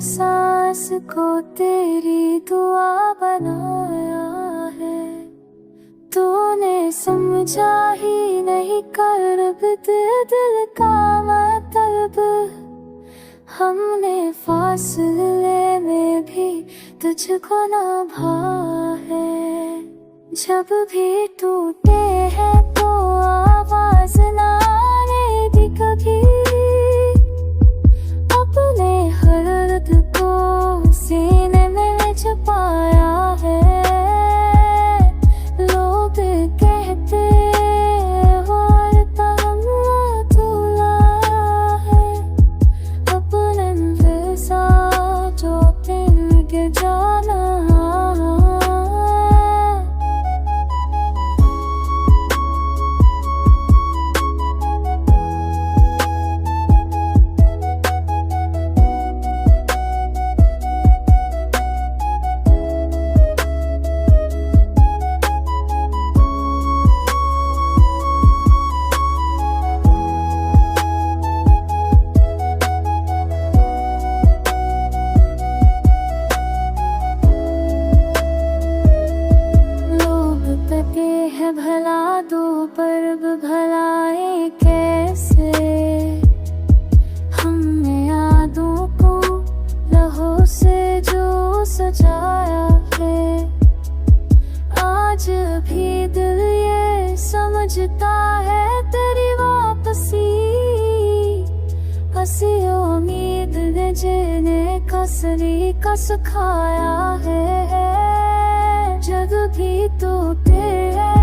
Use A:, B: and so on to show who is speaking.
A: सांस को तेरी दुआ बनाया है। तूने समझा ही नहीं कर्ब दिल का मतलब। हमने फासले में भी तुझको निभा है। जब भी टूटे हैं तो आवाज ना आने दी कभी। अपने हर्द को सीने में छुपाया है। लोग कहते और तम तुला है। अपने वैसा जो दिल के जाना। है भला दो पर्व भलाए कैसे। हमने यादों को लहू से जो सजाया है। आज भी दिल ये समझता है तेरी वापसी। हंसी उम्मीद ने जिन्हें कसरी का सिखाया है। जग भी तो तेरा